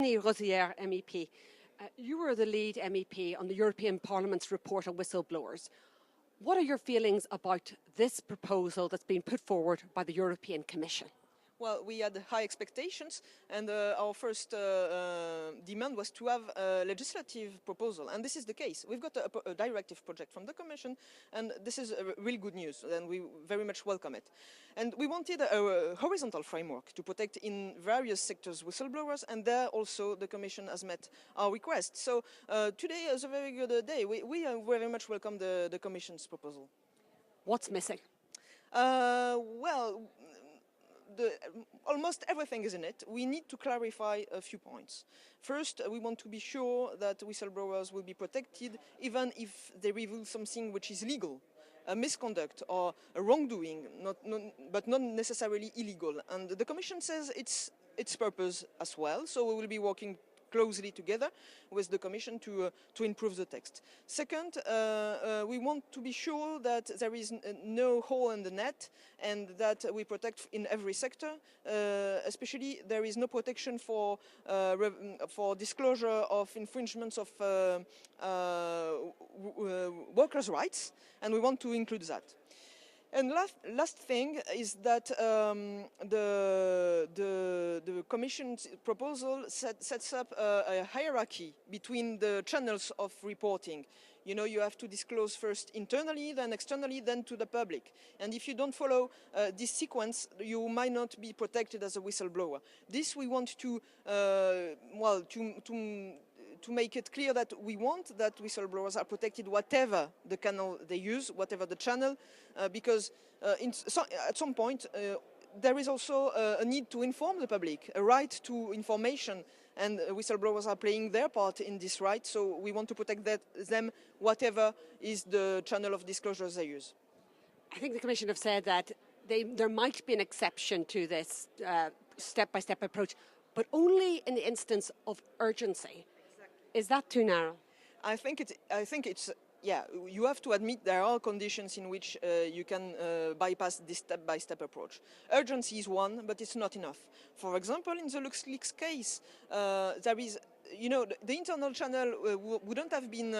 Virginie Rozière MEP, you were the lead MEP on the European Parliament's report on whistleblowers. What are your feelings about this proposal that's been put forward by the European Commission? Well, we had high expectations, and our first demand was to have a legislative proposal, and this is the case. We've got a directive project from the Commission, and this is really good news, and we very much welcome it. And we wanted a horizontal framework to protect in various sectors whistleblowers, and there also the Commission has met our request. So today is a very good day. We very much welcome the Commission's proposal. What's missing? Well, almost everything is in it. We need to clarify a few points. First, we want to be sure that whistleblowers will be protected even if they reveal something which is legal, a misconduct or a wrongdoing, but not necessarily illegal. And the Commission says it's its purpose as well, so we will be working closely together with the Commission to improve the text. Second, we want to be sure that there is no hole in the net and that we protect in every sector. Especially, there is no protection for disclosure of infringements of workers' rights, and we want to include that. And last thing is that the Commission's proposal sets up a hierarchy between the channels of reporting. You know, you have to disclose first internally, then externally, then to the public. And if you don't follow this sequence, you might not be protected as a whistleblower. This we want to make it clear that we want that whistleblowers are protected whatever the channel they use, whatever the channel, because at some point there is also a need to inform the public, a right to information, and whistleblowers are playing their part in this right, so we want to protect them whatever is the channel of disclosures they use. I think the Commission have said that there might be an exception to this step-by-step approach, but only in the instance of urgency. Is that too narrow? I think it's, yeah, you have to admit there are conditions in which you can bypass this step-by-step approach. Urgency is one, but it's not enough. For example, in the LuxLeaks case, there is, you know, the internal channel wouldn't have been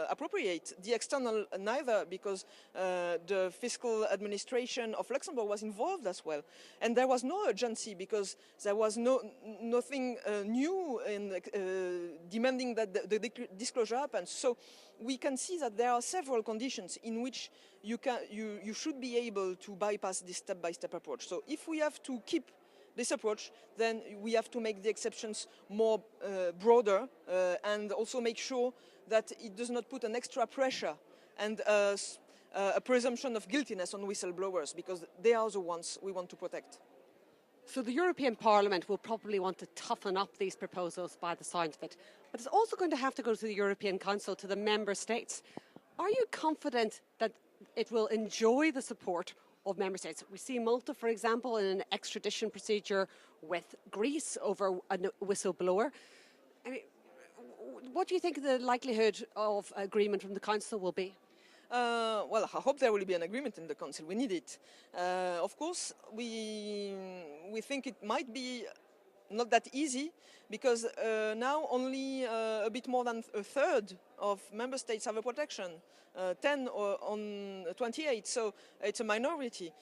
appropriate, the external neither, because the fiscal administration of Luxembourg was involved as well. And there was no urgency because there was nothing new in demanding that the disclosure happens. So we can see that there are several conditions in which you should be able to bypass this step-by-step approach. So if we have to keep this approach, then we have to make the exceptions more broader and also make sure that it does not put an extra pressure and a presumption of guiltiness on whistleblowers, because they are the ones we want to protect. So the European Parliament will probably want to toughen up these proposals by the sound of it, but it's also going to have to go to the European Council, to the Member States. Are you confident that it will enjoy the support of Member States? We see Malta, for example, in an extradition procedure with Greece over a whistleblower. I mean, what do you think the likelihood of agreement from the Council will be? Well, I hope there will be an agreement in the Council. We need it. Of course, we think it might be not that easy, because now only a bit more than a third of member states have a protection, 10 on 28, so it's a minority.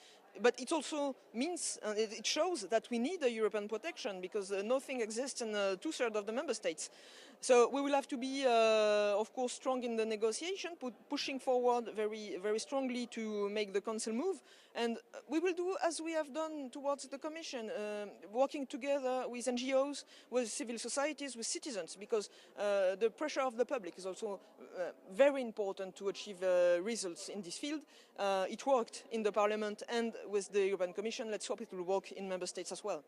But it also means, it shows that we need a European protection, because nothing exists in 2/3 of the member states. So we will have to be, of course, strong in the negotiation, pushing forward very, very strongly to make the Council move. And we will do as we have done towards the Commission, working together with NGOs, with civil societies, with citizens, because the pressure of the public is also very important to achieve results in this field. It worked in the Parliament and with the European Commission. Let's hope it will work in member states as well.